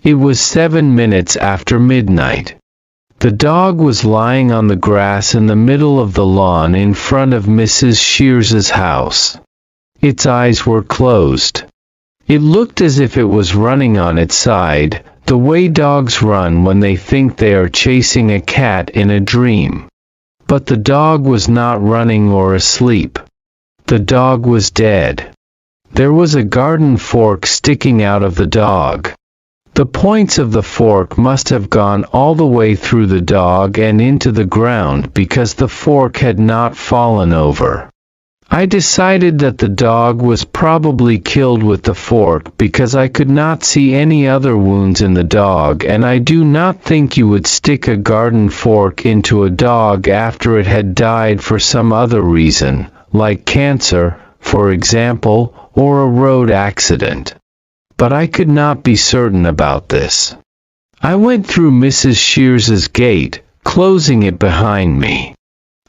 It was 7 minutes after midnight. The dog was lying on the grass in the middle of the lawn in front of Mrs. Shears's house. Its eyes were closed. It looked as if it was running on its side, the way dogs run when they think they are chasing a cat in a dream. But the dog was not running or asleep. The dog was dead. There was a garden fork sticking out of the dog. The points of the fork must have gone all the way through the dog and into the ground because the fork had not fallen over. I decided that the dog was probably killed with the fork because I could not see any other wounds in the dog, and I do not think you would stick a garden fork into a dog after it had died for some other reason, like cancer, for example, or a road accident. But I could not be certain about this. I went through Mrs. Shears's gate, closing it behind me.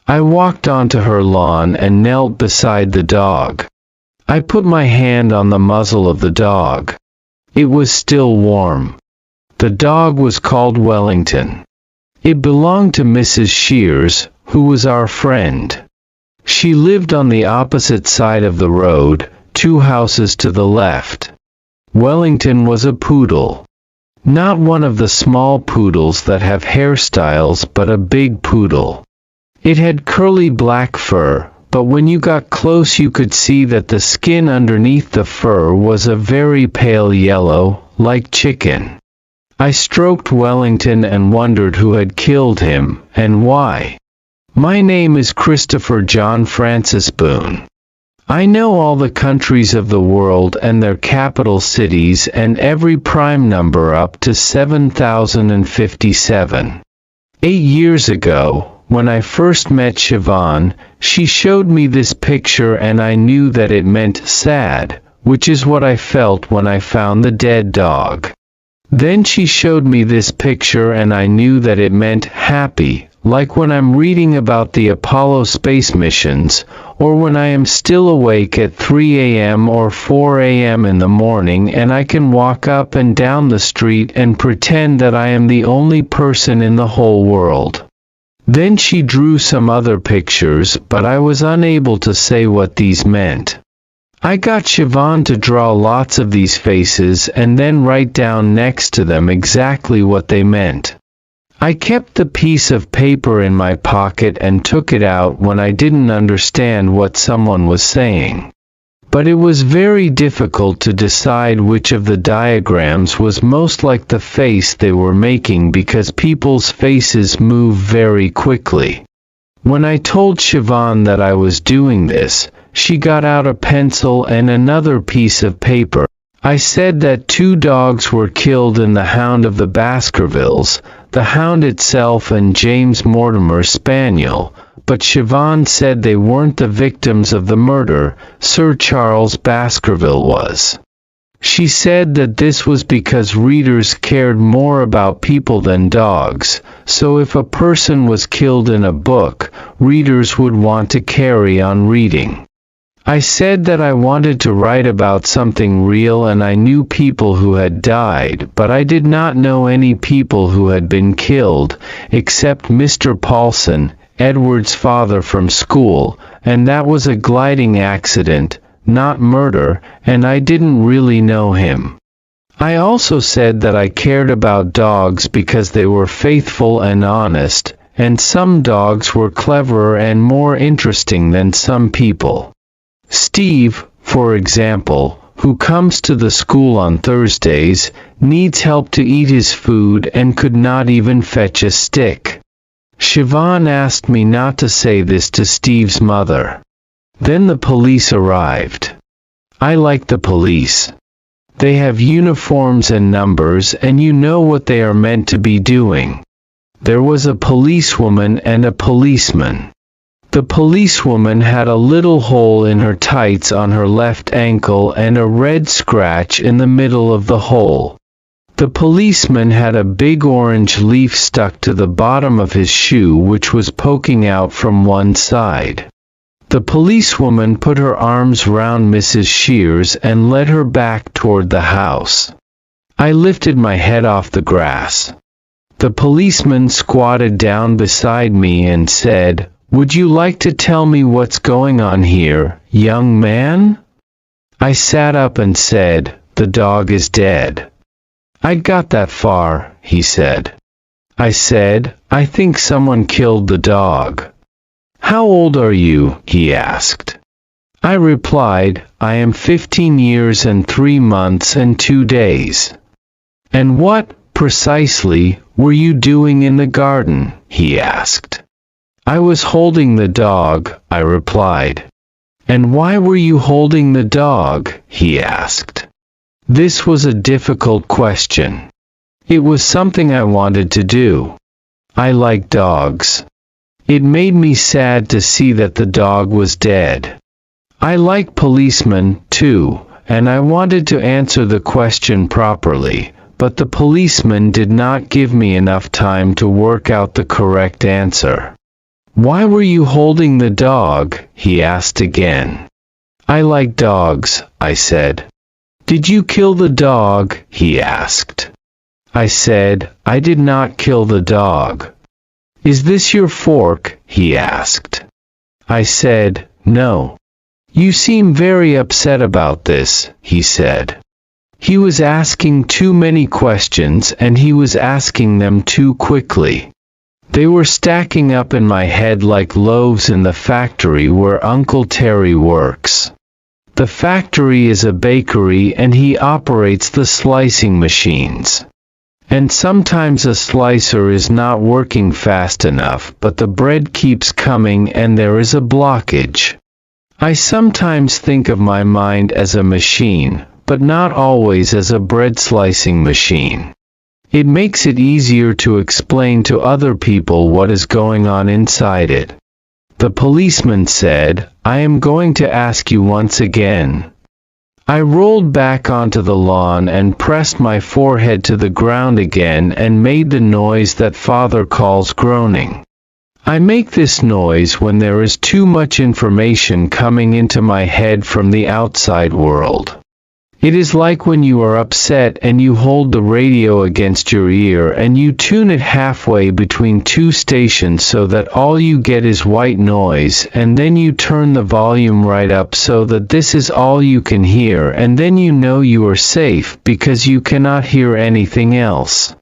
I walked onto her lawn and knelt beside the dog. I put my hand on the muzzle of the dog. It was still warm. The dog was called Wellington. It belonged to Mrs. Shears, who was our friend. She lived on the opposite side of the road, 2 houses to the left. Wellington was a poodle. Not one of the small poodles that have hairstyles, but a big poodle. It had curly black fur, but when you got close you could see that the skin underneath the fur was a very pale yellow, like chicken. I stroked Wellington and wondered who had killed him, and why. My name is Christopher John Francis Boone. I know all the countries of the world and their capital cities and every prime number up to 7057. 8 years ago, when I first met Siobhan, she showed me this picture and I knew that it meant sad, which is what I felt when I found the dead dog. Then she showed me this picture and I knew that it meant happy, like when I'm reading about the Apollo space missions, or when I am still awake at 3 a.m. or 4 a.m. in the morning and I can walk up and down the street and pretend that I am the only person in the whole world. Then she drew some other pictures, but I was unable to say what these meant. I got Siobhan to draw lots of these faces and then write down next to them exactly what they meant. I kept the piece of paper in my pocket and took it out when I didn't understand what someone was saying. But it was very difficult to decide which of the diagrams was most like the face they were making because people's faces move very quickly. When I told Siobhan that I was doing this, she got out a pencil and another piece of paper. I said that 2 dogs were killed in the Hound of the Baskervilles, the hound itself and James Mortimer's spaniel, but Siobhan said they weren't the victims of the murder. Sir Charles Baskerville was. She said that this was because readers cared more about people than dogs, so if a person was killed in a book, readers would want to carry on reading. I said that I wanted to write about something real and I knew people who had died, but I did not know any people who had been killed, except Mr. Paulson, Edward's father from school, and that was a gliding accident, not murder, and I didn't really know him. I also said that I cared about dogs because they were faithful and honest, and some dogs were cleverer and more interesting than some people. Steve, for example, who comes to the school on Thursdays, needs help to eat his food and could not even fetch a stick. Siobhan asked me not to say this to Steve's mother. Then the police arrived. I like the police. They have uniforms and numbers and you know what they are meant to be doing. There was a policewoman and a policeman. The policewoman had a little hole in her tights on her left ankle and a red scratch in the middle of the hole. The policeman had a big orange leaf stuck to the bottom of his shoe which was poking out from one side. The policewoman put her arms round Mrs. Shears and led her back toward the house. I lifted my head off the grass. The policeman squatted down beside me and said, "Would you like to tell me what's going on here, young man?" I sat up and said, "The dog is dead." "I'd got that far," he said. I said, "I think someone killed the dog." "How old are you?" he asked. I replied, "I am 15 years and 3 months and 2 days." "And what, precisely, were you doing in the garden?" he asked. "I was holding the dog," I replied. "And why were you holding the dog?" he asked. This was a difficult question. It was something I wanted to do. I like dogs. It made me sad to see that the dog was dead. I like policemen, too, and I wanted to answer the question properly, but the policeman did not give me enough time to work out the correct answer. "Why were you holding the dog?" he asked again. "I like dogs," I said. "Did you kill the dog?" he asked. I said, "I did not kill the dog." "Is this your fork?" he asked. I said, "No." "You seem very upset about this," he said. He was asking too many questions and he was asking them too quickly. They were stacking up in my head like loaves in the factory where Uncle Terry works. The factory is a bakery and he operates the slicing machines. And sometimes a slicer is not working fast enough, but the bread keeps coming and there is a blockage. I sometimes think of my mind as a machine, but not always as a bread slicing machine. It makes it easier to explain to other people what is going on inside it. The policeman said, "I am going to ask you once again." I rolled back onto the lawn and pressed my forehead to the ground again and made the noise that father calls groaning. I make this noise when there is too much information coming into my head from the outside world. It is like when you are upset and you hold the radio against your ear and you tune it halfway between 2 stations so that all you get is white noise, and then you turn the volume right up so that this is all you can hear, and then you know you are safe because you cannot hear anything else.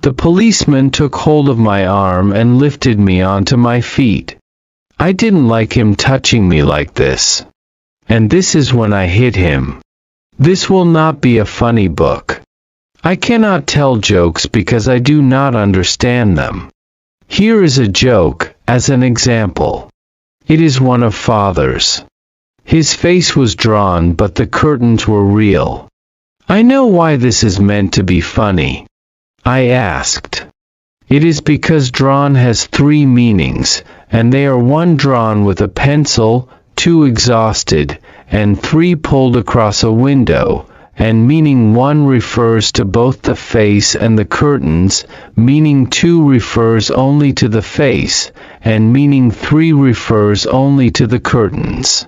The policeman took hold of my arm and lifted me onto my feet. I didn't like him touching me like this. And this is when I hit him. This will not be a funny book. I cannot tell jokes because I do not understand them. Here is a joke, as an example. It is one of father's. His face was drawn but the curtains were real. I know why this is meant to be funny. I asked. It is because drawn has 3 meanings, and they are 1 drawn with a pencil, 2 exhausted, and 3 pulled across a window, and meaning 1 refers to both the face and the curtains, meaning 2 refers only to the face, and meaning 3 refers only to the curtains.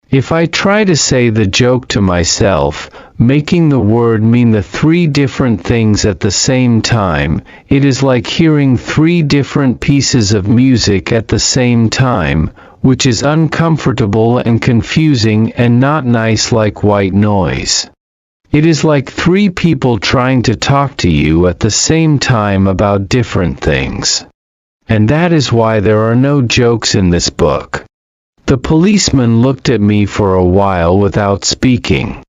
If I try to say the joke to myself, making the word mean the 3 different things at the same time, it is like hearing 3 different pieces of music at the same time, which is uncomfortable and confusing and not nice, like white noise. It is like 3 people trying to talk to you at the same time about different things. And that is why there are no jokes in this book. The policeman looked at me for a while without speaking.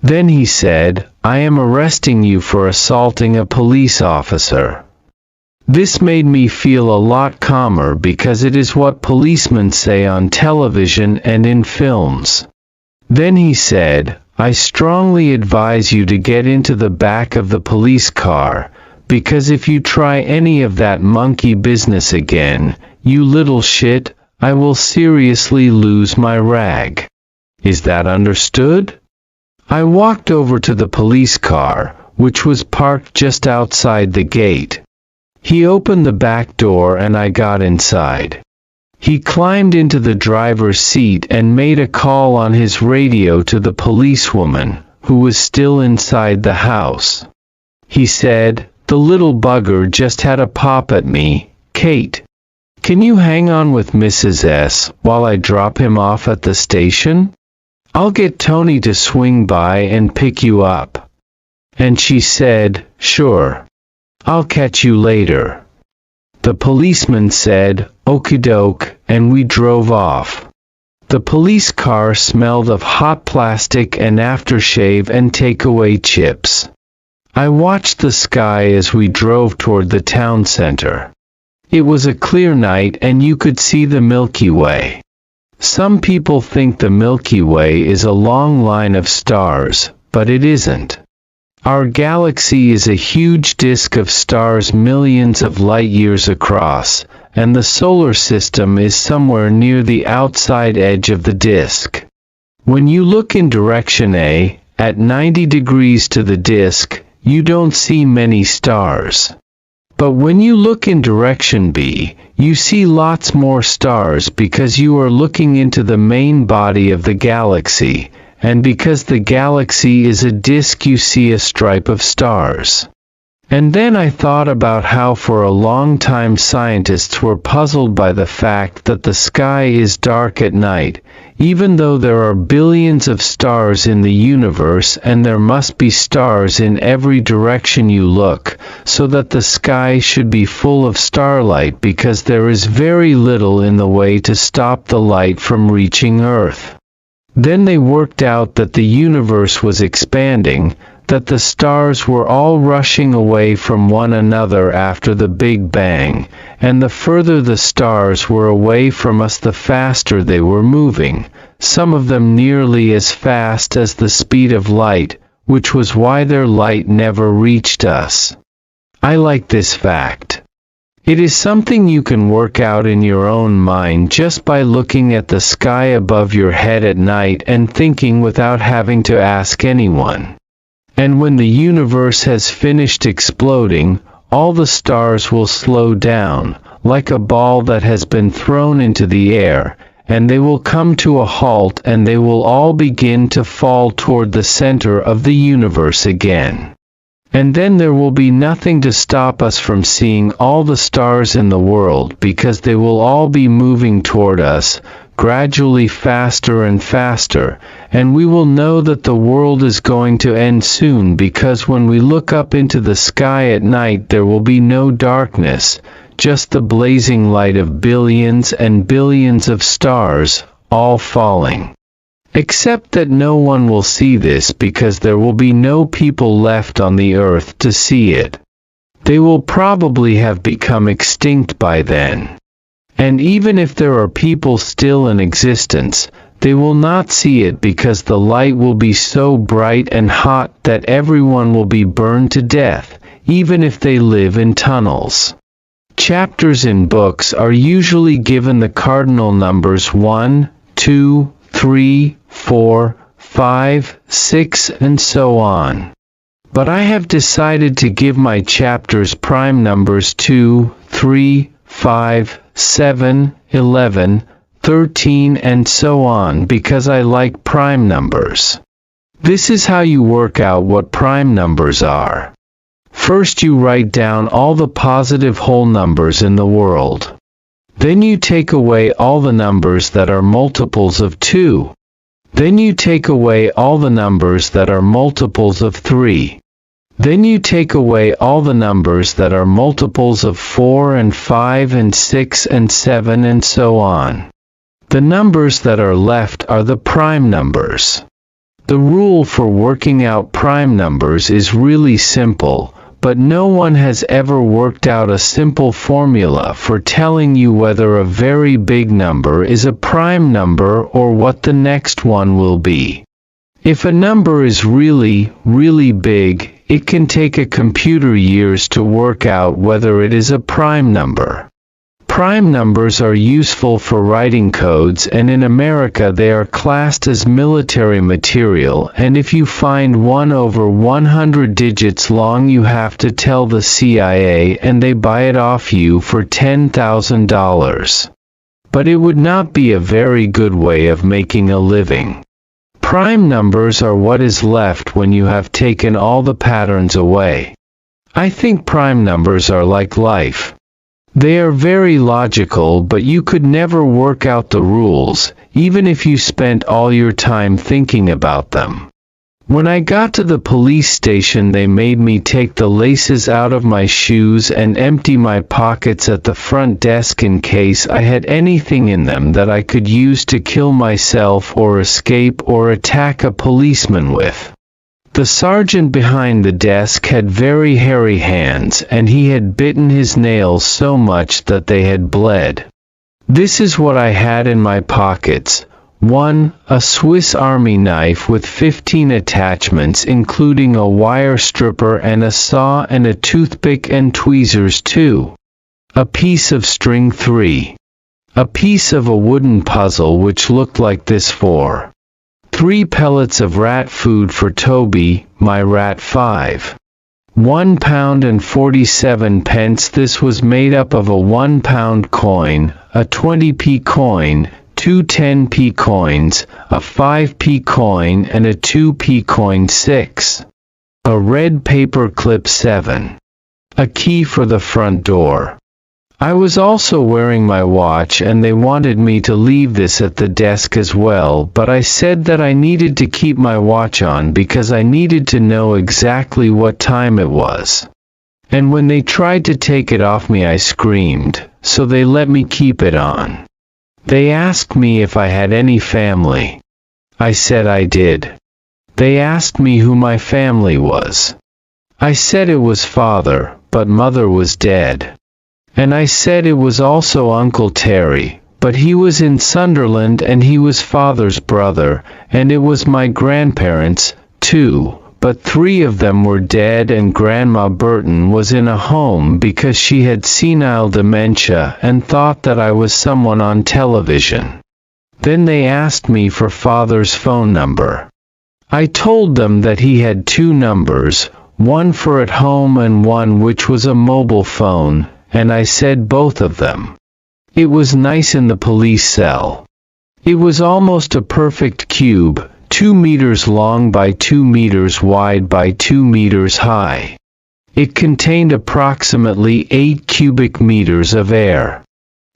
Then he said, "I am arresting you for assaulting a police officer." This made me feel a lot calmer because it is what policemen say on television and in films. Then he said, "I strongly advise you to get into the back of the police car, because if you try any of that monkey business again, you little shit, I will seriously lose my rag. Is that understood?" I walked over to the police car, which was parked just outside the gate. He opened the back door and I got inside. He climbed into the driver's seat and made a call on his radio to the policewoman, who was still inside the house. He said, "The little bugger just had a pop at me. Kate, can you hang on with Mrs. S. while I drop him off at the station? I'll get Tony to swing by and pick you up." And she said, "Sure. I'll catch you later." The policeman said, "Okie doke," and we drove off. The police car smelled of hot plastic and aftershave and takeaway chips. I watched the sky as we drove toward the town center. It was a clear night and you could see the Milky Way. Some people think the Milky Way is a long line of stars, but it isn't. Our galaxy is a huge disk of stars millions of light years across, and the solar system is somewhere near the outside edge of the disk. When you look in direction A, at 90 degrees to the disk, you don't see many stars. But when you look in direction B, you see lots more stars because you are looking into the main body of the galaxy, and because the galaxy is a disk you see a stripe of stars. And then I thought about how for a long time scientists were puzzled by the fact that the sky is dark at night, even though there are billions of stars in the universe and there must be stars in every direction you look, so that the sky should be full of starlight because there is very little in the way to stop the light from reaching Earth. Then they worked out that the universe was expanding, that the stars were all rushing away from one another after the Big Bang, and the further the stars were away from us the faster they were moving, some of them nearly as fast as the speed of light, which was why their light never reached us. I like this fact. It is something you can work out in your own mind just by looking at the sky above your head at night and thinking without having to ask anyone. And when the universe has finished exploding, all the stars will slow down, like a ball that has been thrown into the air, and they will come to a halt and they will all begin to fall toward the center of the universe again. And then there will be nothing to stop us from seeing all the stars in the world because they will all be moving toward us, gradually faster and faster, and we will know that the world is going to end soon because when we look up into the sky at night there will be no darkness, just the blazing light of billions and billions of stars, all falling. Except that no one will see this because there will be no people left on the earth to see it. They will probably have become extinct by then. And even if there are people still in existence, they will not see it because the light will be so bright and hot that everyone will be burned to death, even if they live in tunnels. Chapters in books are usually given the cardinal numbers 1, 2, 3, 4, 5, 6, and so on. But I have decided to give my chapters prime numbers 2, 3, 5, 7, 11, 13, and so on because I like prime numbers. This is how you work out what prime numbers are. First you write down all the positive whole numbers in the world. Then you take away all the numbers that are multiples of 2. Then you take away all the numbers that are multiples of 3. Then you take away all the numbers that are multiples of 4 and 5 and 6 and 7 and so on. The numbers that are left are the prime numbers. The rule for working out prime numbers is really simple, but no one has ever worked out a simple formula for telling you whether a very big number is a prime number or what the next one will be. If a number is really, really big, it can take a computer years to work out whether it is a prime number. Prime numbers are useful for writing codes, and in America they are classed as military material, and if you find one over 100 digits long you have to tell the CIA and they buy it off you for $10,000. But it would not be a very good way of making a living. Prime numbers are what is left when you have taken all the patterns away. I think prime numbers are like life. They are very logical, but you could never work out the rules, even if you spent all your time thinking about them. When I got to the police station, they made me take the laces out of my shoes and empty my pockets at the front desk in case I had anything in them that I could use to kill myself or escape or attack a policeman with. The sergeant behind the desk had very hairy hands, and he had bitten his nails so much that they had bled. This is what I had in my pockets. 1. A Swiss Army knife with 15 attachments including a wire stripper and a saw and a toothpick and tweezers. 2. A piece of string. 3. A piece of a wooden puzzle which looked like this. 4. 3 pellets of rat food for Toby, my rat. 5. £1 and 47 pence. This was made up of a £1 coin, a 20p coin, 2 10p coins, a 5p coin and a 2p coin. 6. A red paper clip. 7. A key for the front door. I was also wearing my watch, and they wanted me to leave this at the desk as well, but I said that I needed to keep my watch on because I needed to know exactly what time it was. And when they tried to take it off me, I screamed, so they let me keep it on. They asked me if I had any family. I said I did. They asked me who my family was. I said it was father, but mother was dead. And I said it was also Uncle Terry, but he was in Sunderland and he was father's brother, and it was my grandparents, too, but 3 of them were dead, and Grandma Burton was in a home because she had senile dementia and thought that I was someone on television. Then they asked me for father's phone number. I told them that he had 2 numbers, one for at home and one which was a mobile phone, and I said both of them. It was nice in the police cell. It was almost a perfect cube, 2 meters long by 2 meters wide by 2 meters high. It contained approximately 8 cubic meters of air.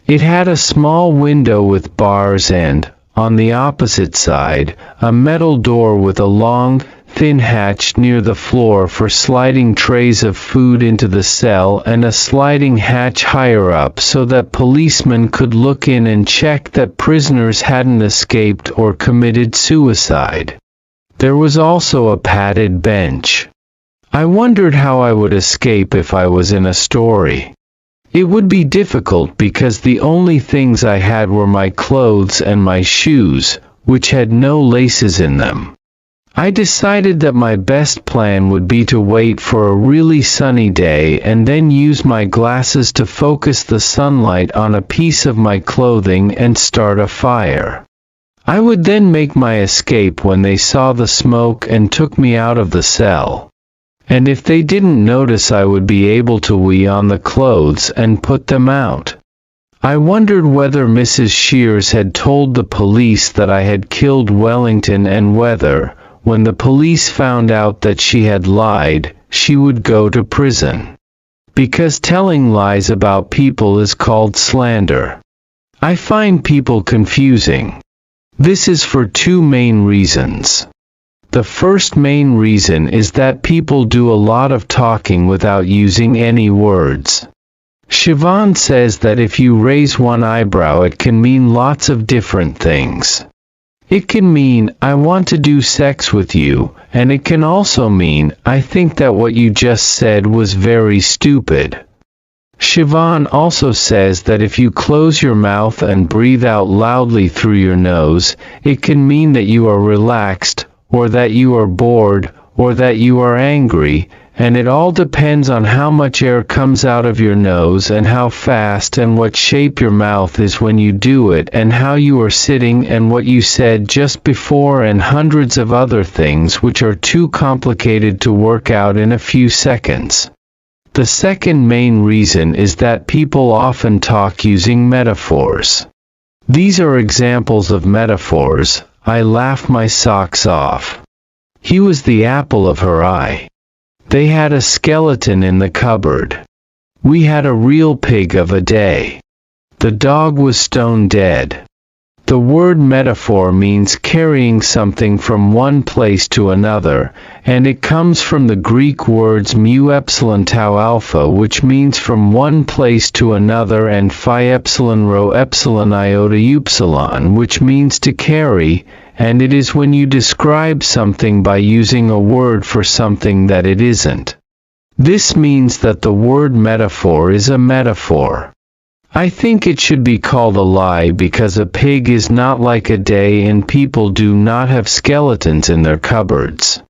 It had a small window with bars and, on the opposite side, a metal door with a long, thin hatch near the floor for sliding trays of food into the cell, and a sliding hatch higher up so that policemen could look in and check that prisoners hadn't escaped or committed suicide. There was also a padded bench. I wondered how I would escape if I was in a story. It would be difficult because the only things I had were my clothes and my shoes, which had no laces in them. I decided that my best plan would be to wait for a really sunny day and then use my glasses to focus the sunlight on a piece of my clothing and start a fire. I would then make my escape when they saw the smoke and took me out of the cell. And if they didn't notice, I would be able to wee on the clothes and put them out. I wondered whether Mrs. Shears had told the police that I had killed Wellington, and whether, when the police found out that she had lied, she would go to prison. Because telling lies about people is called slander. I find people confusing. This is for 2 main reasons. The first main reason is that people do a lot of talking without using any words. Siobhan says that if you raise one eyebrow, it can mean lots of different things. It can mean, I want to do sex with you, and it can also mean, I think that what you just said was very stupid. Siobhan also says that if you close your mouth and breathe out loudly through your nose, it can mean that you are relaxed, or that you are bored, or that you are angry, and it all depends on how much air comes out of your nose and how fast and what shape your mouth is when you do it, and how you are sitting and what you said just before, and hundreds of other things which are too complicated to work out in a few seconds. The second main reason is that people often talk using metaphors. These are examples of metaphors. I laugh my socks off. He was the apple of her eye. They had a skeleton in the cupboard. We had a real pig of a day. The dog was stone dead. The word metaphor means carrying something from one place to another, and it comes from the Greek words mu epsilon tau alpha, which means from one place to another, and phi epsilon rho epsilon iota upsilon, which means to carry, and it is when you describe something by using a word for something that it isn't. This means that the word metaphor is a metaphor. I think it should be called a lie because a pig is not like a day and people do not have skeletons in their cupboards.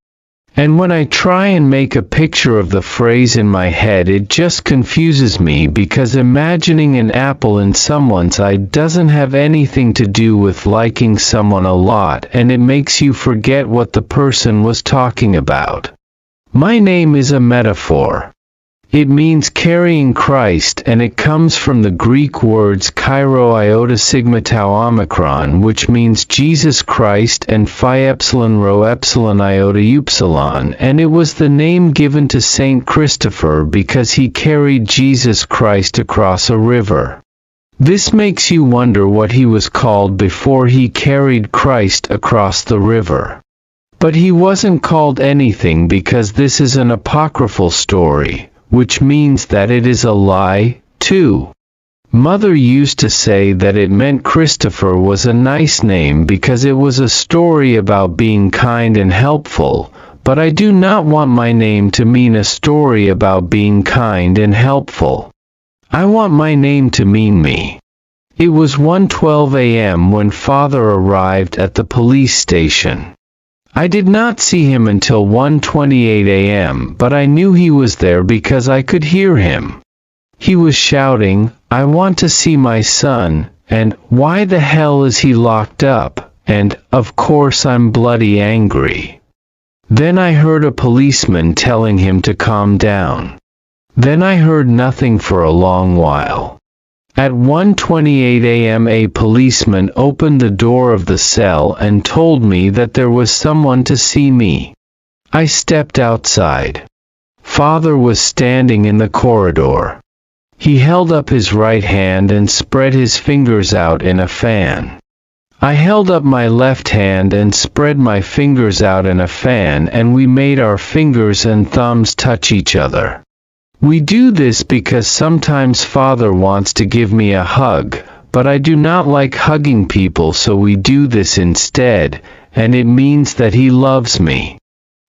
And when I try and make a picture of the phrase in my head, it just confuses me because imagining an apple in someone's eye doesn't have anything to do with liking someone a lot, and it makes you forget what the person was talking about. My name is a metaphor. It means carrying Christ, and it comes from the Greek words Chi-Rho iota sigma tau omicron, which means Jesus Christ, and phi epsilon rho epsilon iota upsilon, and it was the name given to Saint Christopher because he carried Jesus Christ across a river. This makes you wonder what he was called before he carried Christ across the river. But he wasn't called anything because this is an apocryphal story, which means that it is a lie, too. Mother used to say that it meant Christopher was a nice name because it was a story about being kind and helpful, but I do not want my name to mean a story about being kind and helpful. I want my name to mean me. It was 1:12 a.m. when Father arrived at the police station. I did not see him until 1:28 a.m., but I knew he was there because I could hear him. He was shouting, "I want to see my son," and "Why the hell is he locked up?" and, "Of course I'm bloody angry." Then I heard a policeman telling him to calm down. Then I heard nothing for a long while. At 1:28 a.m. a policeman opened the door of the cell and told me that there was someone to see me. I stepped outside. Father was standing in the corridor. He held up his right hand and spread his fingers out in a fan. I held up my left hand and spread my fingers out in a fan, and we made our fingers and thumbs touch each other. We do this because sometimes Father wants to give me a hug, but I do not like hugging people, so we do this instead, and it means that he loves me.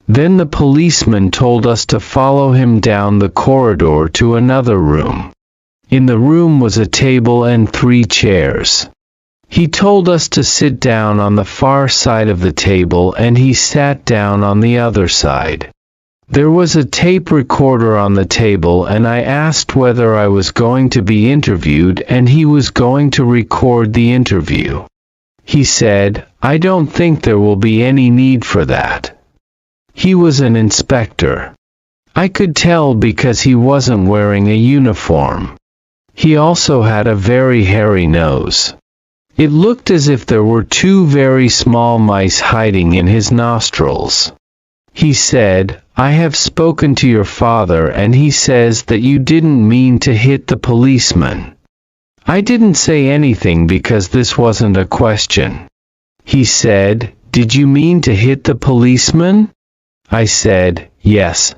Then the policeman told us to follow him down the corridor to another room. In the room was a table and 3 chairs. He told us to sit down on the far side of the table, and he sat down on the other side. There was a tape recorder on the table, and I asked whether I was going to be interviewed, and he was going to record the interview. He said, "I don't think there will be any need for that." He was an inspector. I could tell because he wasn't wearing a uniform. He also had a very hairy nose. It looked as if there were 2 very small mice hiding in his nostrils. He said, "I have spoken to your father, and he says that you didn't mean to hit the policeman." I didn't say anything because this wasn't a question. He said, "Did you mean to hit the policeman?" I said, "Yes."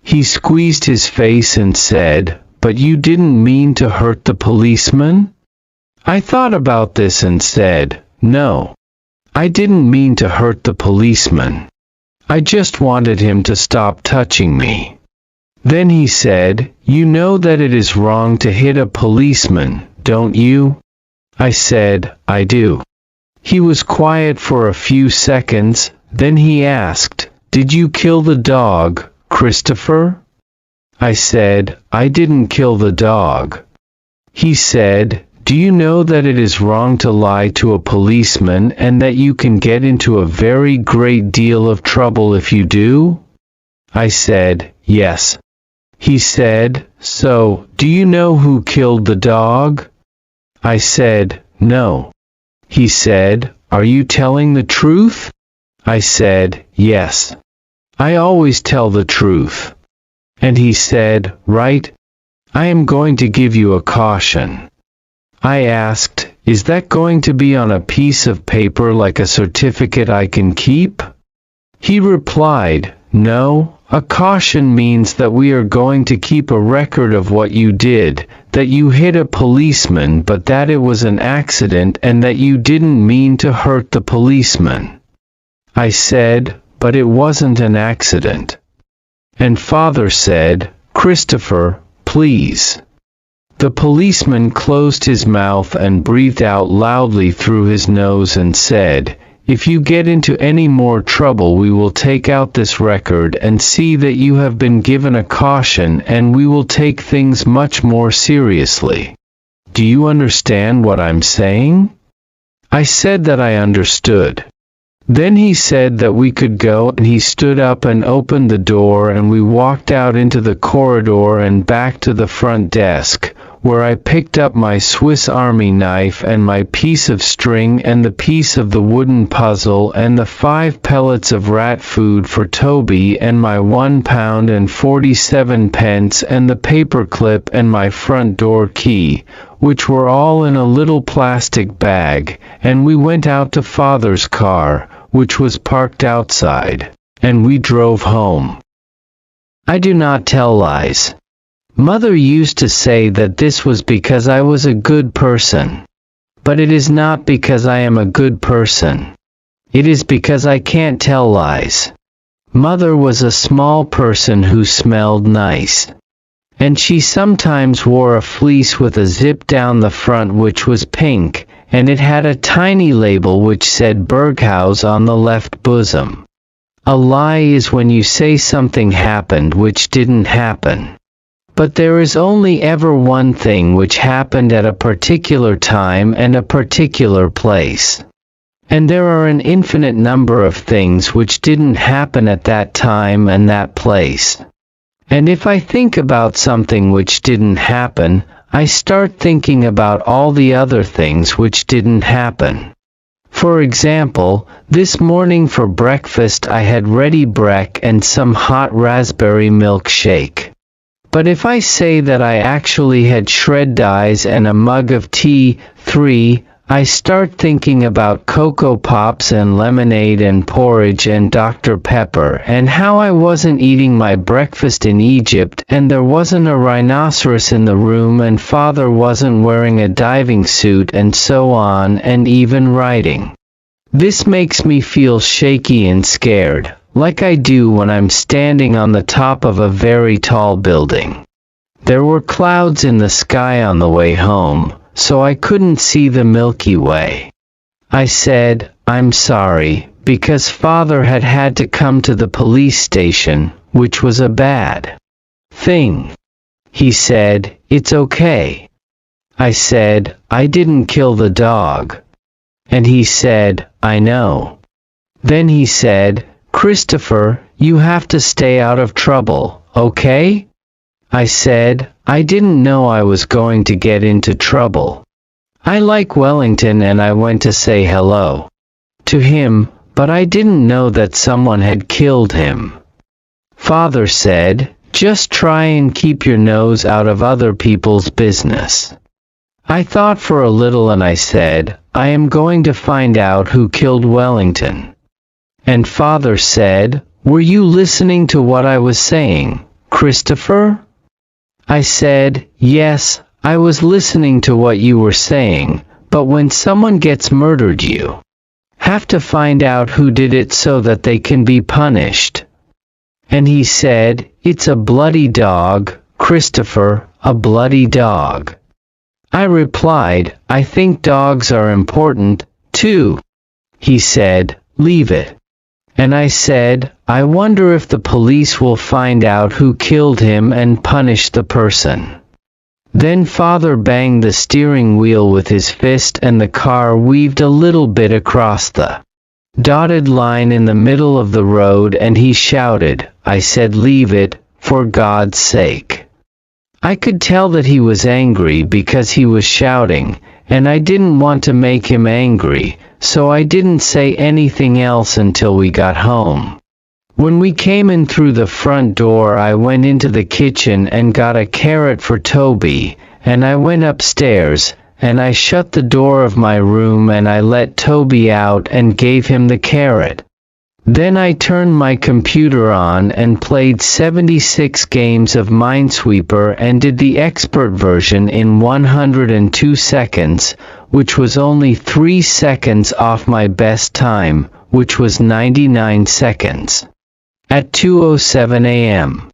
He squeezed his face and said, "But you didn't mean to hurt the policeman?" I thought about this and said, "No. I didn't mean to hurt the policeman. I just wanted him to stop touching me." Then he said, "You know that it is wrong to hit a policeman, don't you?" I said, "I do." He was quiet for a few seconds, then he asked, "Did you kill the dog, Christopher?" I said, "I didn't kill the dog." He said, "Do you know that it is wrong to lie to a policeman and that you can get into a very great deal of trouble if you do?" I said, "Yes." He said, "So, do you know who killed the dog?" I said, "No." He said, "Are you telling the truth?" I said, "Yes. I always tell the truth." And he said, "Right. I am going to give you a caution." I asked, "Is that going to be on a piece of paper like a certificate I can keep?" He replied, "No, a caution means that we are going to keep a record of what you did, that you hit a policeman but that it was an accident and that you didn't mean to hurt the policeman." I said, "But it wasn't an accident." And Father said, "Christopher, please." The policeman closed his mouth and breathed out loudly through his nose and said, "If you get into any more trouble, we will take out this record and see that you have been given a caution, and we will take things much more seriously. Do you understand what I'm saying?" I said that I understood. Then he said that we could go, and he stood up and opened the door, and we walked out into the corridor and back to the front desk, where I picked up my Swiss Army knife and my piece of string and the piece of the wooden puzzle and the 5 pellets of rat food for Toby and my £1 and 47 pence and the paperclip and my front door key, which were all in a little plastic bag, and we went out to Father's car, which was parked outside, and we drove home. I do not tell lies. Mother used to say that this was because I was a good person. But it is not because I am a good person. It is because I can't tell lies. Mother was a small person who smelled nice. And she sometimes wore a fleece with a zip down the front which was pink, and it had a tiny label which said Berghaus on the left bosom. A lie is when you say something happened which didn't happen. But there is only ever one thing which happened at a particular time and a particular place. And there are an infinite number of things which didn't happen at that time and that place. And if I think about something which didn't happen, I start thinking about all the other things which didn't happen. For example, this morning for breakfast I had ready brek and some hot raspberry milkshake. But if I say that I actually had shred dies and a mug of tea, 3, I start thinking about Cocoa Pops and lemonade and porridge and Dr. Pepper and how I wasn't eating my breakfast in Egypt and there wasn't a rhinoceros in the room and Father wasn't wearing a diving suit and so on, and even writing. This makes me feel shaky and scared, like I do when I'm standing on the top of a very tall building. There were clouds in the sky on the way home, so I couldn't see the Milky Way. I said, "I'm sorry," because Father had to come to the police station, which was a bad thing. He said, "It's okay." I said, "I didn't kill the dog." And he said, "I know." Then he said, "Christopher, you have to stay out of trouble, okay?" I said, "I didn't know I was going to get into trouble. I like Wellington and I went to say hello to him, but I didn't know that someone had killed him." Father said, "Just try and keep your nose out of other people's business." I thought for a little and I said, "I am going to find out who killed Wellington." And Father said, "Were you listening to what I was saying, Christopher?" I said, "Yes, I was listening to what you were saying, but when someone gets murdered you have to find out who did it so that they can be punished." And he said, "It's a bloody dog, Christopher, a bloody dog." I replied, "I think dogs are important, too." He said, "Leave it." And I said, "I wonder if the police will find out who killed him and punish the person." Then Father banged the steering wheel with his fist and the car weaved a little bit across the dotted line in the middle of the road and he shouted. I said, "Leave it, for God's sake." I could tell that he was angry because he was shouting, and I didn't want to make him angry, so I didn't say anything else until we got home. When we came in through the front door, I went into the kitchen and got a carrot for Toby, and I went upstairs, and I shut the door of my room and I let Toby out and gave him the carrot. Then I turned my computer on and played 76 games of Minesweeper and did the expert version in 102 seconds, which was only 3 seconds off my best time, which was 99 seconds. At 2:07 a.m.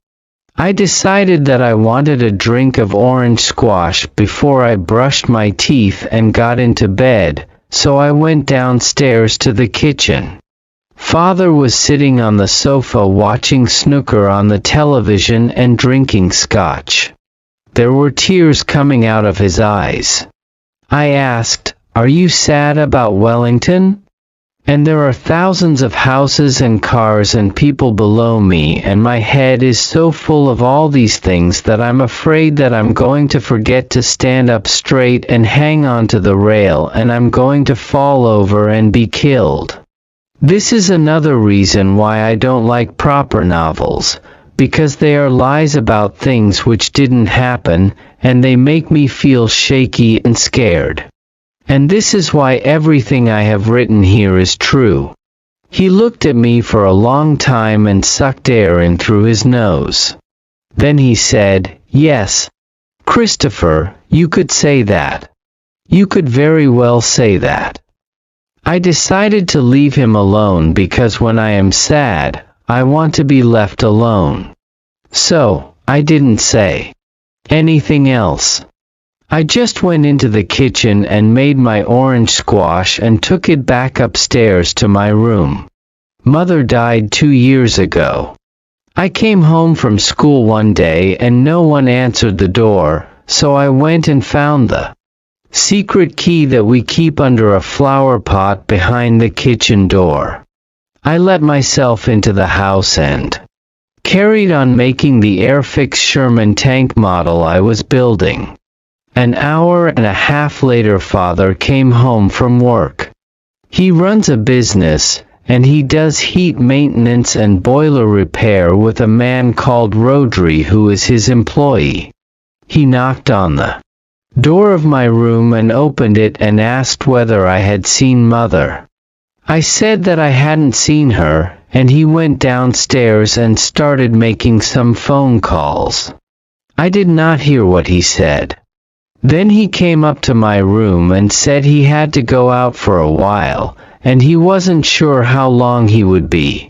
I decided that I wanted a drink of orange squash before I brushed my teeth and got into bed, so I went downstairs to the kitchen. Father was sitting on the sofa watching snooker on the television and drinking scotch. There were tears coming out of his eyes. I asked, "Are you sad about Wellington? And there are thousands of houses and cars and people below me, and my head is so full of all these things that I'm afraid that I'm going to forget to stand up straight and hang on to the rail, and I'm going to fall over and be killed." This is another reason why I don't like proper novels, because they are lies about things which didn't happen, and they make me feel shaky and scared. And this is why everything I have written here is true. He looked at me for a long time and sucked air in through his nose. Then he said, "Yes, Christopher, you could say that. You could very well say that." I decided to leave him alone because when I am sad, I want to be left alone. So, I didn't say anything else. I just went into the kitchen and made my orange squash and took it back upstairs to my room. Mother died 2 years ago. I came home from school one day and no one answered the door, so I went and found the secret key that we keep under a flower pot behind the kitchen door. I let myself into the house and carried on making the Airfix Sherman tank model I was building. An hour and a half later, Father came home from work. He runs a business, and he does heat maintenance and boiler repair with a man called Rodri who is his employee. He knocked on the door of my room and opened it and asked whether I had seen Mother. I said that I hadn't seen her, and he went downstairs and started making some phone calls. I did not hear what he said. Then he came up to my room and said he had to go out for a while, and he wasn't sure how long he would be.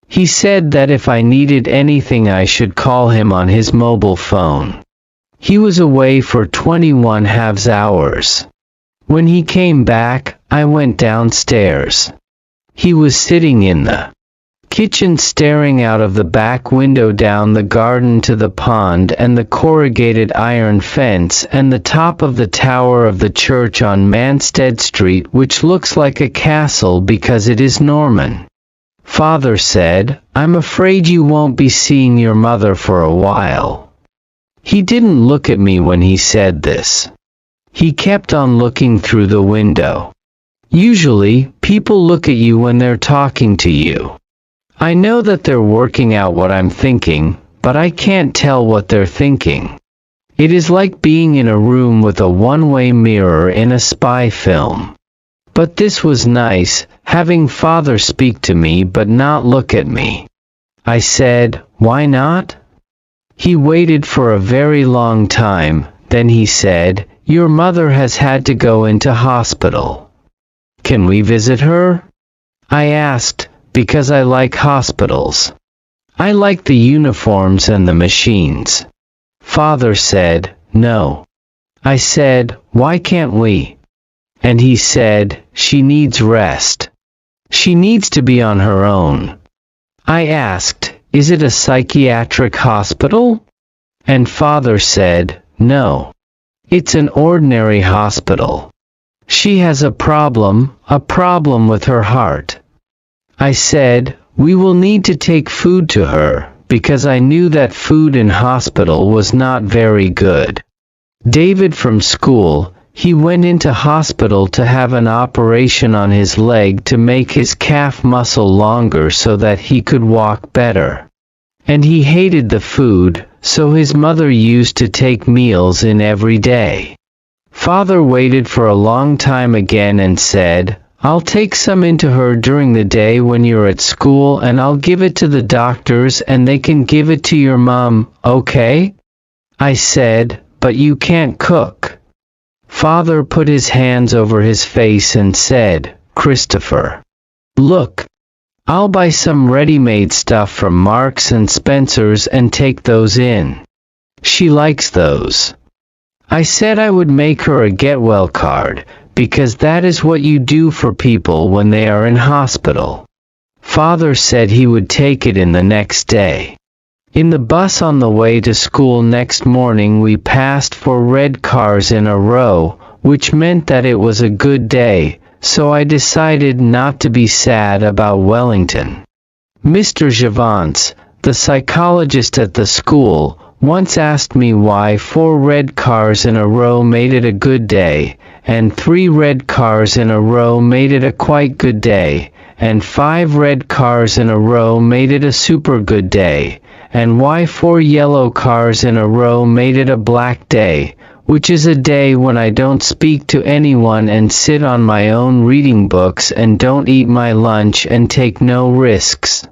He said that if I needed anything I should call him on his mobile phone. He was away for 21 hours. When he came back, I went downstairs. He was sitting in the kitchen staring out of the back window down the garden to the pond and the corrugated iron fence and the top of the tower of the church on Manstead Street, which looks like a castle because it is Norman. Father said, "I'm afraid you won't be seeing your mother for a while." He didn't look at me when he said this. He kept on looking through the window. Usually, people look at you when they're talking to you. I know that they're working out what I'm thinking, but I can't tell what they're thinking. It is like being in a room with a one-way mirror in a spy film. But this was nice, having Father speak to me but not look at me. I said, "Why not?" He waited for a very long time, then he said, "Your mother has had to go into hospital. Can we visit her?" I asked, because I like hospitals. I like the uniforms and the machines. Father said, "No." I said, "Why can't we?" And he said, "She needs rest. She needs to be on her own." I asked, "Is it a psychiatric hospital?" And Father said, "No. It's an ordinary hospital. She has a problem with her heart." I said, "We will need to take food to her, because I knew that food in hospital was not very good." David from school, He went into hospital to have an operation on his leg to make his calf muscle longer so that he could walk better. And he hated the food, so his mother used to take meals in every day. Father waited for a long time again and said, "I'll take some into her during the day when you're at school, and I'll give it to the doctors and they can give it to your mom, okay?" I said, "But you can't cook." Father put his hands over his face and said, "Christopher, look. I'll buy some ready-made stuff from Marks and Spencer's and take those in. She likes those." I said I would make her a get-well card, because that is what you do for people when they are in hospital. Father said he would take it in the next day. In the bus on the way to school next morning we passed 4 red cars in a row, which meant that it was a good day, so I decided not to be sad about Wellington. Mr. Javance, the psychologist at the school, once asked me why 4 red cars in a row made it a good day, and 3 red cars in a row made it a quite good day, and 5 red cars in a row made it a super good day, and why 4 yellow cars in a row made it a black day, which is a day when I don't speak to anyone and sit on my own reading books and don't eat my lunch and take no risks.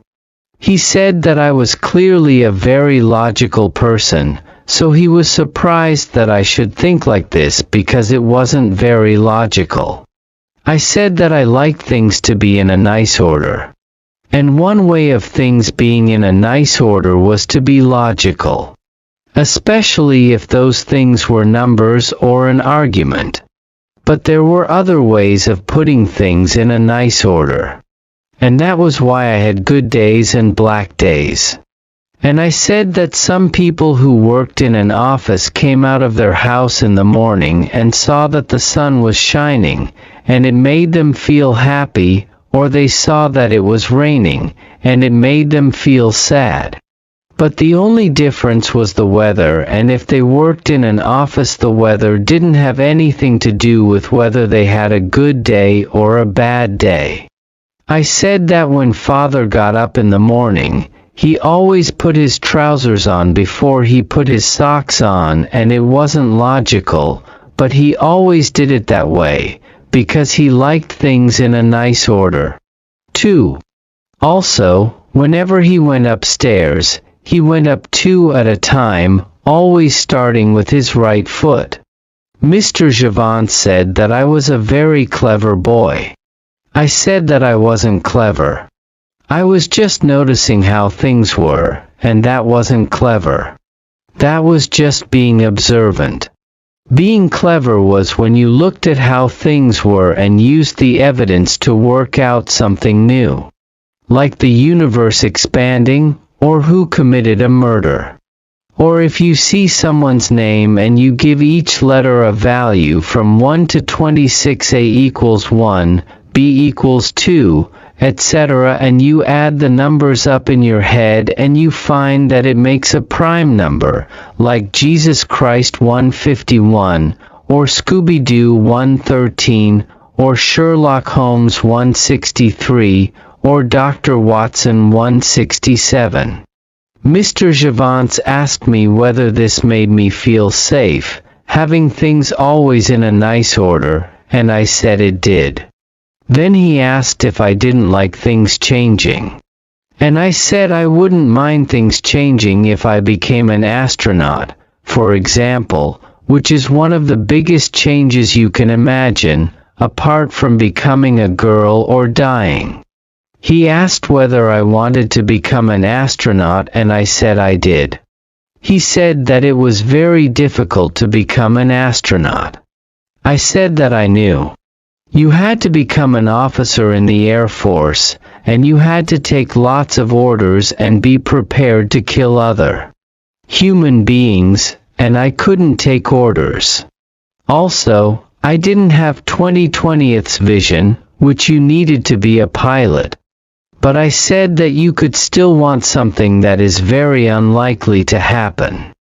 He said that I was clearly a very logical person, so he was surprised that I should think like this because it wasn't very logical. I said that I liked things to be in a nice order. And one way of things being in a nice order was to be logical. Especially if those things were numbers or an argument. But there were other ways of putting things in a nice order. And that was why I had good days and black days. And I said that some people who worked in an office came out of their house in the morning and saw that the sun was shining, and it made them feel happy, or they saw that it was raining, and it made them feel sad. But the only difference was the weather, and if they worked in an office the weather didn't have anything to do with whether they had a good day or a bad day. I said that when Father got up in the morning, he always put his trousers on before he put his socks on, and it wasn't logical, but he always did it that way, because he liked things in a nice order. 2. Also, whenever he went upstairs, he went up 2 at a time, always starting with his right foot. Mr. Javant said that I was a very clever boy. I said that I wasn't clever. I was just noticing how things were, and that wasn't clever. That was just being observant. Being clever was when you looked at how things were and used the evidence to work out something new. Like the universe expanding, or who committed a murder. Or if you see someone's name and you give each letter a value from 1 to 26, A equals 1, B equals 2, etc., and you add the numbers up in your head and you find that it makes a prime number, like Jesus Christ 151, or Scooby-Doo 113, or Sherlock Holmes 163, or Dr. Watson 167. Mr. Javance asked me whether this made me feel safe, having things always in a nice order, and I said it did. Then he asked if I didn't like things changing. And I said I wouldn't mind things changing if I became an astronaut, for example, which is one of the biggest changes you can imagine, apart from becoming a girl or dying. He asked whether I wanted to become an astronaut, and I said I did. He said that it was very difficult to become an astronaut. I said that I knew. You had to become an officer in the Air Force, and you had to take lots of orders and be prepared to kill other human beings, and I couldn't take orders. Also, I didn't have 20/20th's vision, which you needed to be a pilot. But I said that you could still want something that is very unlikely to happen.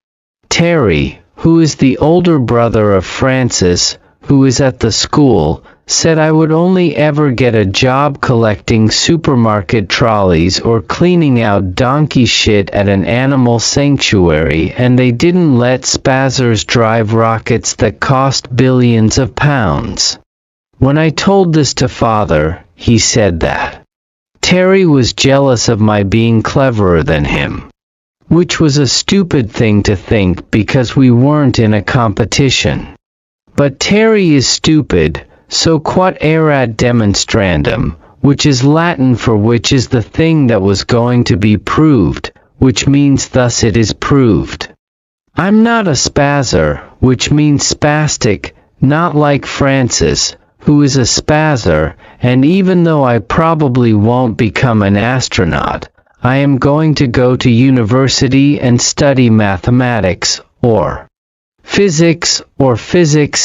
Terry, who is the older brother of Francis, who is at the school, said I would only ever get a job collecting supermarket trolleys or cleaning out donkey shit at an animal sanctuary, and they didn't let spazzers drive rockets that cost billions of pounds. When I told this to Father, he said that Terry was jealous of my being cleverer than him. Which was a stupid thing to think because we weren't in a competition. But Terry is stupid, so quod erat demonstrandum, which is Latin for which is the thing that was going to be proved, which means thus it is proved. I'm not a spazzer, which means spastic, not like Francis, who is a spazzer, and even though I probably won't become an astronaut, I am going to go to university and study mathematics, or physics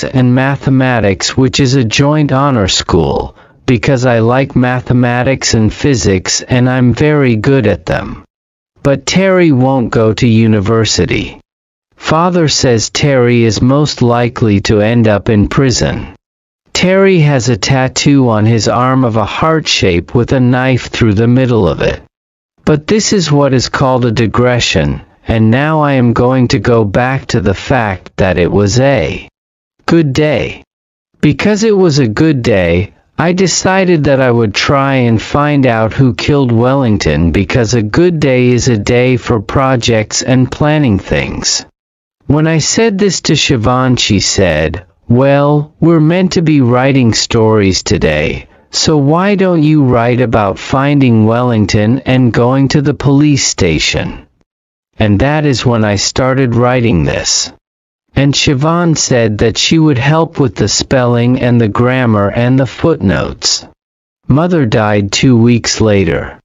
and mathematics, which is a joint honor school, because I like mathematics and physics and I'm very good at them. But Terry won't go to university. Father says Terry is most likely to end up in prison. Terry has a tattoo on his arm of a heart shape with a knife through the middle of it. But this is what is called a digression, and now I am going to go back to the fact that it was a good day. Because it was a good day, I decided that I would try and find out who killed Wellington, because a good day is a day for projects and planning things. When I said this to Siobhan, she said, "Well, we're meant to be writing stories today. So why don't you write about finding Wellington and going to the police station?" And that is when I started writing this. And Siobhan said that she would help with the spelling and the grammar and the footnotes. Mother died 2 weeks later.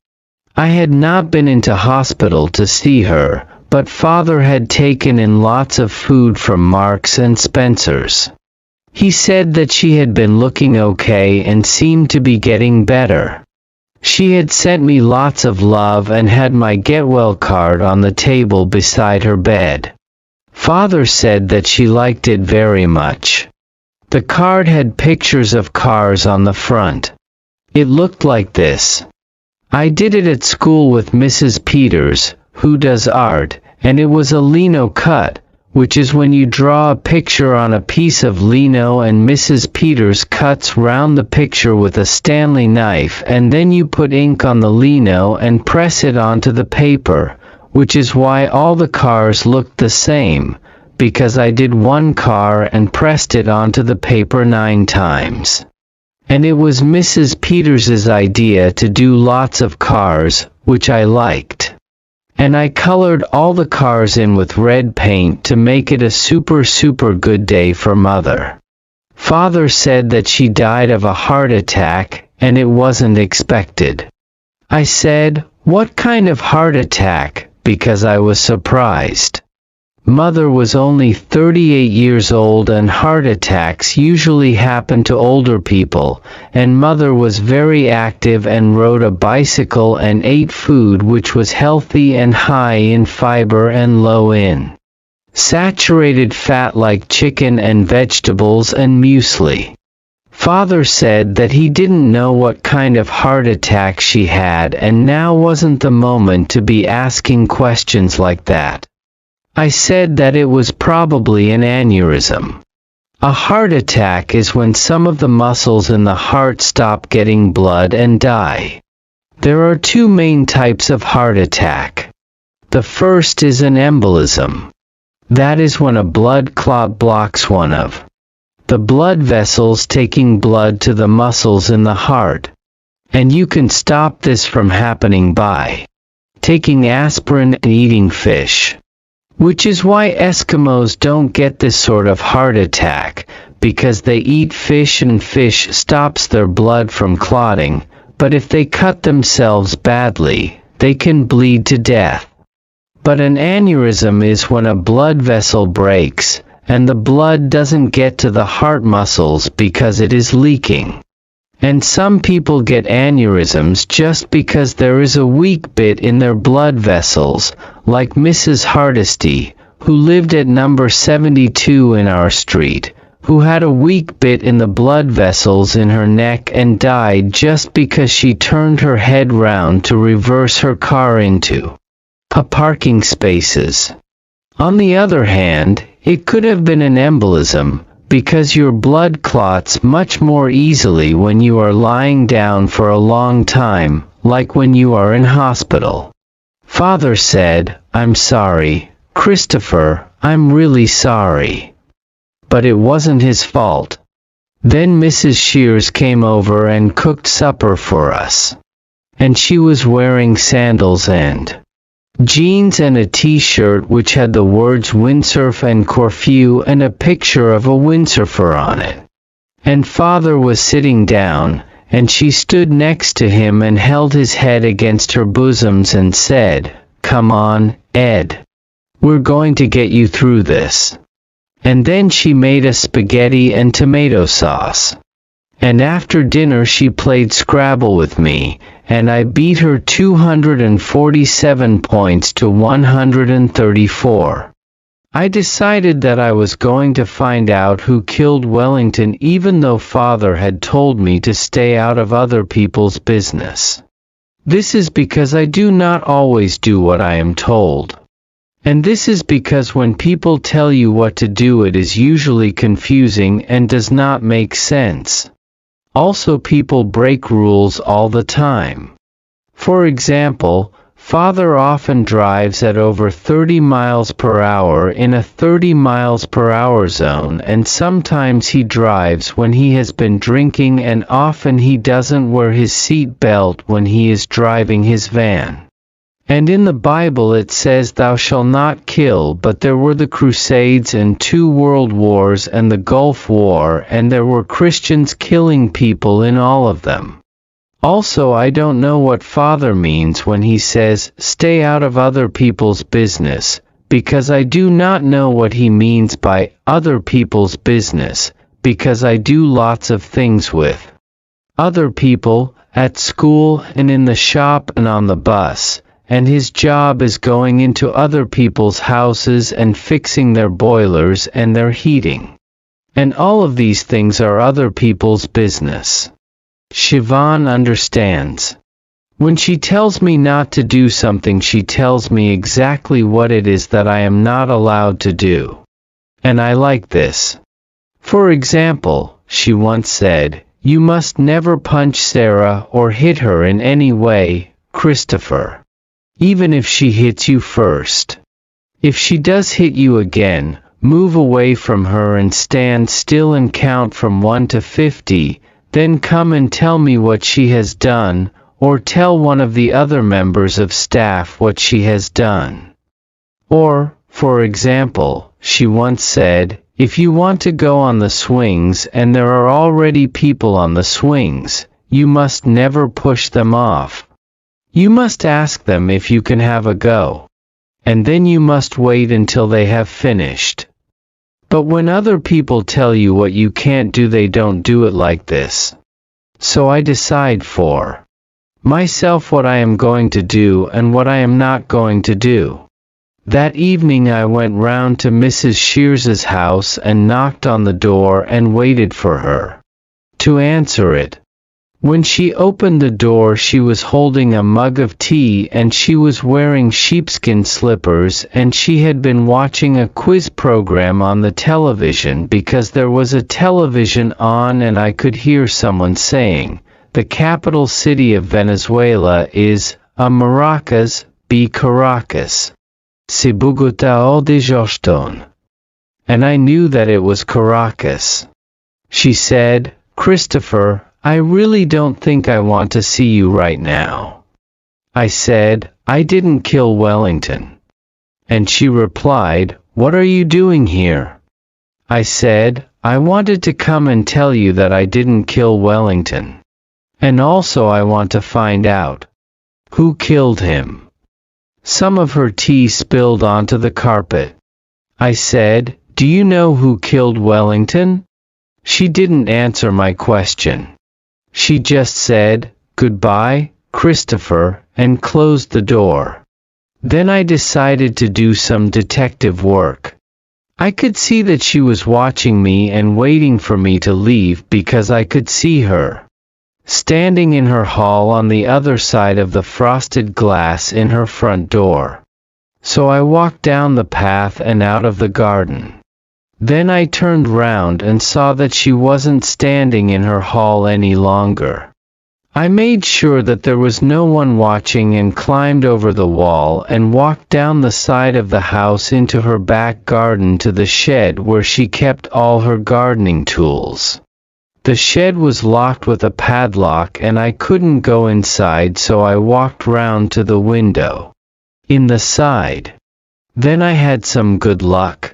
I had not been into hospital to see her, but Father had taken in lots of food from Marks and Spencer's. He said that she had been looking okay and seemed to be getting better. She had sent me lots of love and had my get well card on the table beside her bed. Father said that she liked it very much. The card had pictures of cars on the front. It looked like this. I did it at school with Mrs. Peters, who does art, and it was a lino cut, which is when you draw a picture on a piece of lino and Mrs. Peters cuts round the picture with a Stanley knife, and then you put ink on the lino and press it onto the paper, which is why all the cars looked the same, because I did one car and pressed it onto the paper 9 times. And it was Mrs. Peters's idea to do lots of cars, which I liked. And I colored all the cars in with red paint to make it a super good day for Mother. Father said that she died of a heart attack, and it wasn't expected. I said, "What kind of heart attack?" because I was surprised. Mother was only 38 years old, and heart attacks usually happen to older people, and Mother was very active and rode a bicycle and ate food which was healthy and high in fiber and low in saturated fat like chicken and vegetables and muesli. Father said that he didn't know what kind of heart attack she had, and now wasn't the moment to be asking questions like that. I said that it was probably an aneurysm. A heart attack is when some of the muscles in the heart stop getting blood and die. There are 2 main types of heart attack. The first is an embolism. That is when a blood clot blocks one of the blood vessels taking blood to the muscles in the heart. And you can stop this from happening by taking aspirin and eating fish. Which is why Eskimos don't get this sort of heart attack, because they eat fish and fish stops their blood from clotting, but if they cut themselves badly, they can bleed to death. But an aneurysm is when a blood vessel breaks, and the blood doesn't get to the heart muscles because it is leaking. And some people get aneurysms just because there is a weak bit in their blood vessels, like Mrs. Hardesty, who lived at number 72 in our street, who had a weak bit in the blood vessels in her neck and died just because she turned her head round to reverse her car into a parking spaces. On the other hand, it could have been an embolism, because your blood clots much more easily when you are lying down for a long time, like when you are in hospital. Father said, "I'm sorry, Christopher, I'm really sorry." But it wasn't his fault. Then Mrs. Shears came over and cooked supper for us. And she was wearing sandals and jeans and a t-shirt which had the words windsurf and Corfu and a picture of a windsurfer on it. And Father was sitting down, and she stood next to him and held his head against her bosoms and said, "Come on, Ed. We're going to get you through this." And then she made us spaghetti and tomato sauce. And after dinner she played Scrabble with me, and I beat her 247 points to 134. I decided that I was going to find out who killed Wellington, even though Father had told me to stay out of other people's business. This is because I do not always do what I am told. And this is because when people tell you what to do, it is usually confusing and does not make sense. Also, people break rules all the time. For example, Father often drives at over 30 miles per hour in a 30 miles per hour zone, and sometimes he drives when he has been drinking, and often he doesn't wear his seat belt when he is driving his van. And in the Bible it says, "Thou shalt not kill," but there were the Crusades and 2 world wars and the Gulf War, and there were Christians killing people in all of them. Also, I don't know what Father means when he says, "Stay out of other people's business," because I do not know what he means by other people's business, because I do lots of things with other people, at school and in the shop and on the bus. And his job is going into other people's houses and fixing their boilers and their heating. And all of these things are other people's business. Siobhan understands. When she tells me not to do something, she tells me exactly what it is that I am not allowed to do. And I like this. For example, she once said, "You must never punch Sarah or hit her in any way, Christopher. Even if she hits you first. If she does hit you again, move away from her and stand still and count from 1 to 50, then come and tell me what she has done, or tell one of the other members of staff what she has done." Or, for example, she once said, "If you want to go on the swings and there are already people on the swings, you must never push them off. You must ask them if you can have a go. And then you must wait until they have finished." But when other people tell you what you can't do, they don't do it like this. So I decide for myself what I am going to do and what I am not going to do. That evening I went round to Mrs. Shears's house and knocked on the door and waited for her to answer it. When she opened the door, she was holding a mug of tea and she was wearing sheepskin slippers, and she had been watching a quiz program on the television because there was a television on, and I could hear someone saying, "The capital city of Venezuela is A Maracas, B Caracas. Si Bogotá o de Joston." And I knew that it was Caracas. She said, "Christopher, I really don't think I want to see you right now." I said, "I didn't kill Wellington." And she replied, "What are you doing here?" I said, "I wanted to come and tell you that I didn't kill Wellington. And also I want to find out who killed him." Some of her tea spilled onto the carpet. I said, "Do you know who killed Wellington?" She didn't answer my question. She just said, "Goodbye, Christopher," and closed the door. Then I decided to do some detective work. I could see that she was watching me and waiting for me to leave because I could see her standing in her hall on the other side of the frosted glass in her front door. So I walked down the path and out of the garden. Then I turned round and saw that she wasn't standing in her hall any longer. I made sure that there was no one watching and climbed over the wall and walked down the side of the house into her back garden to the shed where she kept all her gardening tools. The shed was locked with a padlock and I couldn't go inside, so I walked round to the window in the side. Then I had some good luck.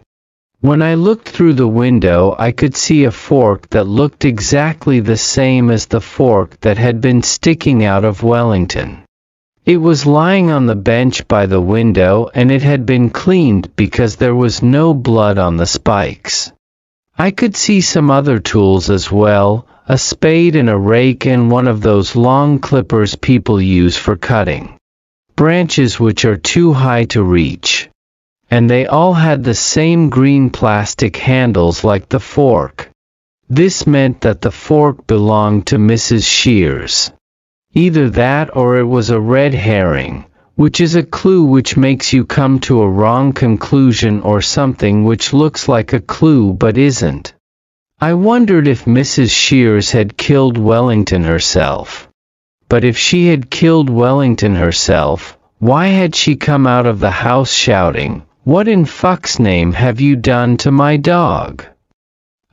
When I looked through the window, I could see a fork that looked exactly the same as the fork that had been sticking out of Wellington. It was lying on the bench by the window and it had been cleaned because there was no blood on the spikes. I could see some other tools as well, a spade and a rake and one of those long clippers people use for cutting branches which are too high to reach. And they all had the same green plastic handles like the fork. This meant that the fork belonged to Mrs. Shears. Either that or it was a red herring, which is a clue which makes you come to a wrong conclusion, or something which looks like a clue but isn't. I wondered if Mrs. Shears had killed Wellington herself. But if she had killed Wellington herself, why had she come out of the house shouting, "What in fuck's name have you done to my dog?"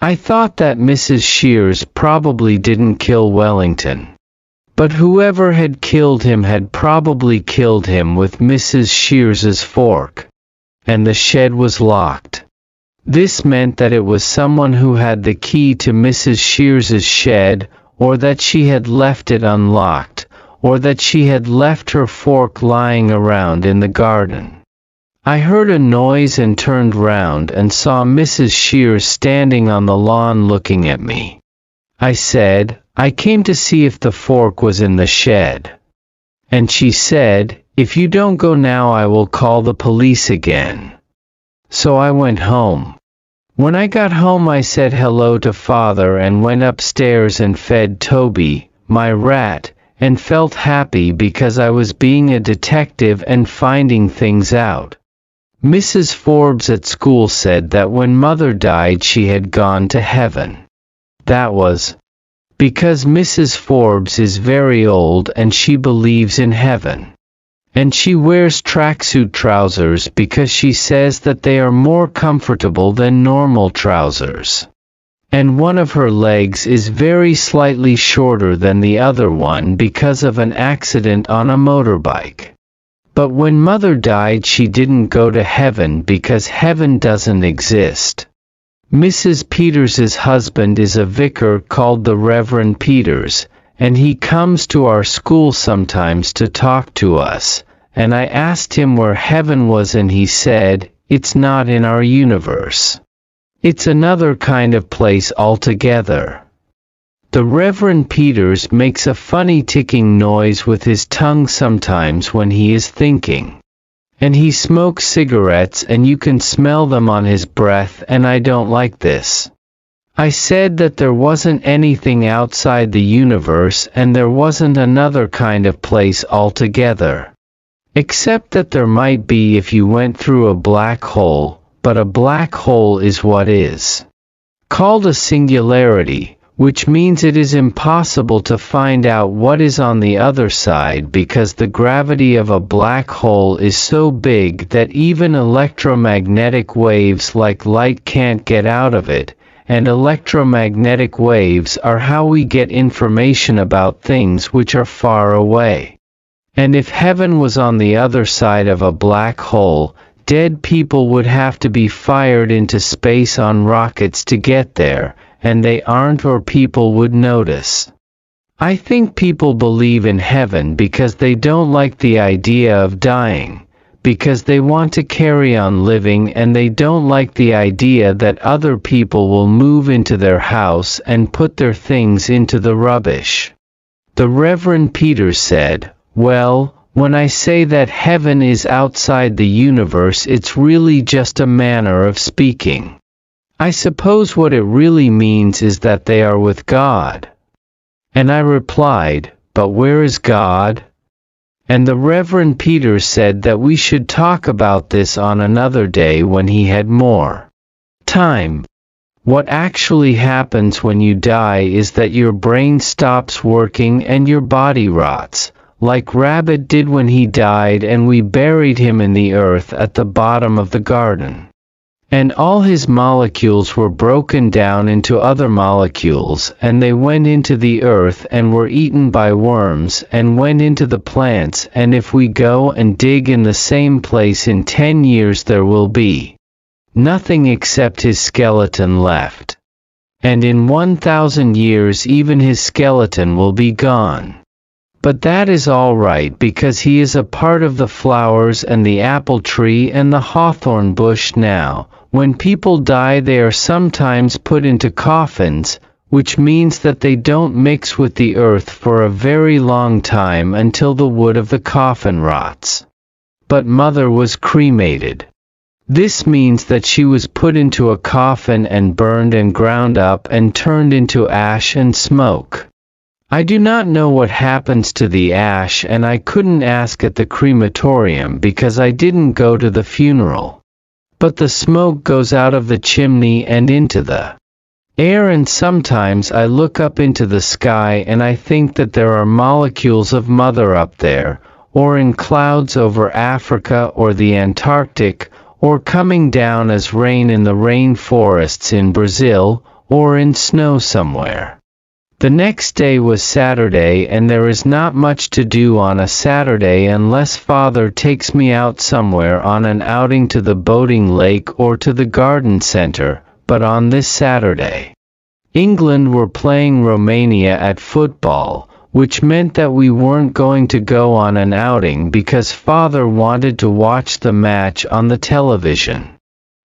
I thought that Mrs. Shears probably didn't kill Wellington. But whoever had killed him had probably killed him with Mrs. Shears's fork. And the shed was locked. This meant that it was someone who had the key to Mrs. Shears's shed, or that she had left it unlocked, or that she had left her fork lying around in the garden. I heard a noise and turned round and saw Mrs. Shears standing on the lawn looking at me. I said, "I came to see if the fork was in the shed." And she said, "If you don't go now I will call the police again." So I went home. When I got home I said hello to Father and went upstairs and fed Toby, my rat, and felt happy because I was being a detective and finding things out. Mrs. Forbes at school said that when Mother died she had gone to heaven. That was because Mrs. Forbes is very old and she believes in heaven. And she wears tracksuit trousers because she says that they are more comfortable than normal trousers. And one of her legs is very slightly shorter than the other one because of an accident on a motorbike. But when Mother died she didn't go to heaven because heaven doesn't exist. Mrs. Peters's husband is a vicar called the Reverend Peters, and he comes to our school sometimes to talk to us, and I asked him where heaven was and he said, "It's not in our universe. It's another kind of place altogether." The Reverend Peters makes a funny ticking noise with his tongue sometimes when he is thinking. And he smokes cigarettes and you can smell them on his breath, and I don't like this. I said that there wasn't anything outside the universe and there wasn't another kind of place altogether. Except that there might be if you went through a black hole, but a black hole is what is called a singularity, which means it is impossible to find out what is on the other side because the gravity of a black hole is so big that even electromagnetic waves like light can't get out of it, and electromagnetic waves are how we get information about things which are far away. And if heaven was on the other side of a black hole, dead people would have to be fired into space on rockets to get there, and they aren't, or people would notice. I think people believe in heaven because they don't like the idea of dying, because they want to carry on living, and they don't like the idea that other people will move into their house and put their things into the rubbish. The Reverend Peter said, "Well, when I say that heaven is outside the universe, it's really just a manner of speaking. I suppose what it really means is that they are with God." And I replied, "But where is God?" And the Reverend Peter said that we should talk about this on another day when he had more time. What actually happens when you die is that your brain stops working and your body rots, like Rabbit did when he died, and we buried him in the earth at the bottom of the garden. And all his molecules were broken down into other molecules, and they went into the earth and were eaten by worms and went into the plants, and if we go and dig in the same place in 10 years there will be nothing except his skeleton left. And in 1,000 years even his skeleton will be gone. But that is all right, because he is a part of the flowers and the apple tree and the hawthorn bush now. When people die they are sometimes put into coffins, which means that they don't mix with the earth for a very long time until the wood of the coffin rots. But Mother was cremated. This means that she was put into a coffin and burned and ground up and turned into ash and smoke. I do not know what happens to the ash, and I couldn't ask at the crematorium because I didn't go to the funeral. But the smoke goes out of the chimney and into the air, and sometimes I look up into the sky and I think that there are molecules of Mother up there, or in clouds over Africa or the Antarctic, or coming down as rain in the rainforests in Brazil, or in snow somewhere. The next day was Saturday, and there is not much to do on a Saturday unless Father takes me out somewhere on an outing to the boating lake or to the garden center. But on this Saturday, England were playing Romania at football, which meant that we weren't going to go on an outing because Father wanted to watch the match on the television.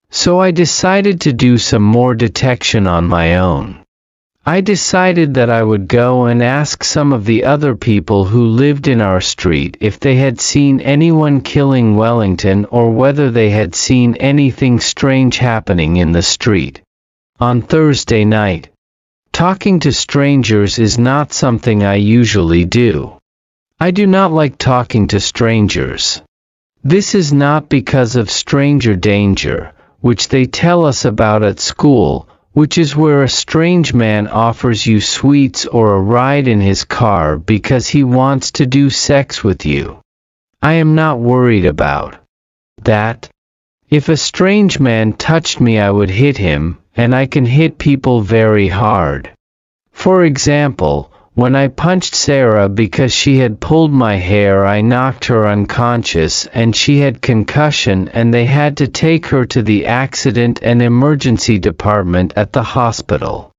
So I decided to do some more detection on my own. I decided that I would go and ask some of the other people who lived in our street if they had seen anyone killing Wellington, or whether they had seen anything strange happening in the street on Thursday night. Talking to strangers is not something I usually do. I do not like talking to strangers. This is not because of stranger danger, which they tell us about at school, which is where a strange man offers you sweets or a ride in his car because he wants to do sex with you. I am not worried about that. If a strange man touched me I would hit him, and I can hit people very hard. For example, when I punched Sarah because she had pulled my hair, I knocked her unconscious and she had concussion, and they had to take her to the accident and emergency department at the hospital.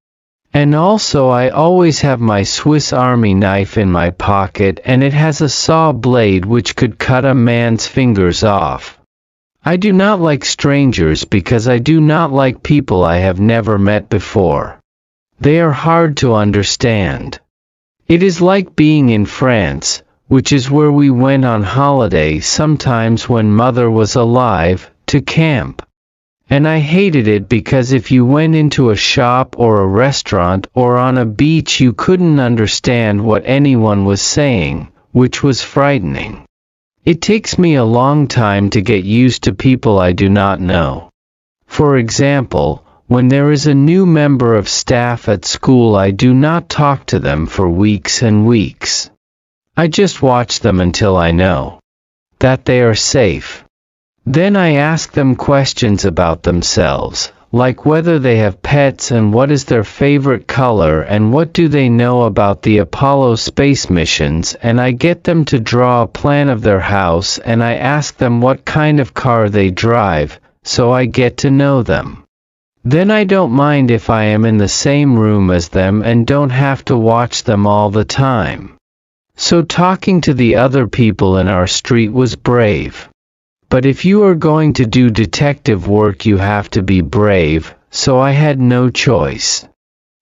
And also I always have my Swiss Army knife in my pocket, and it has a saw blade which could cut a man's fingers off. I do not like strangers because I do not like people I have never met before. They are hard to understand. It is like being in France, which is where we went on holiday sometimes when Mother was alive, to camp. And I hated it because if you went into a shop or a restaurant or on a beach you couldn't understand what anyone was saying, which was frightening. It takes me a long time to get used to people I do not know. For example, when there is a new member of staff at school, I do not talk to them for weeks and weeks. I just watch them until I know that they are safe. Then I ask them questions about themselves, like whether they have pets and what is their favorite color and what do they know about the Apollo space missions, and I get them to draw a plan of their house, and I ask them what kind of car they drive, so I get to know them. Then I don't mind if I am in the same room as them and don't have to watch them all the time. So talking to the other people in our street was brave. But if you are going to do detective work you have to be brave, so I had no choice.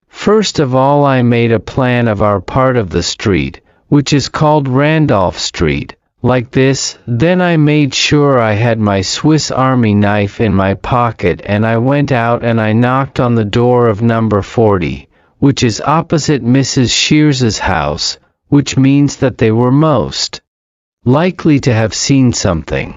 First of all I made a plan of our part of the street, which is called Randolph Street, like this. Then I made sure I had my Swiss Army knife in my pocket, and I went out and I knocked on the door of number 40, which is opposite Mrs. Shears's house, which means that they were most likely to have seen something.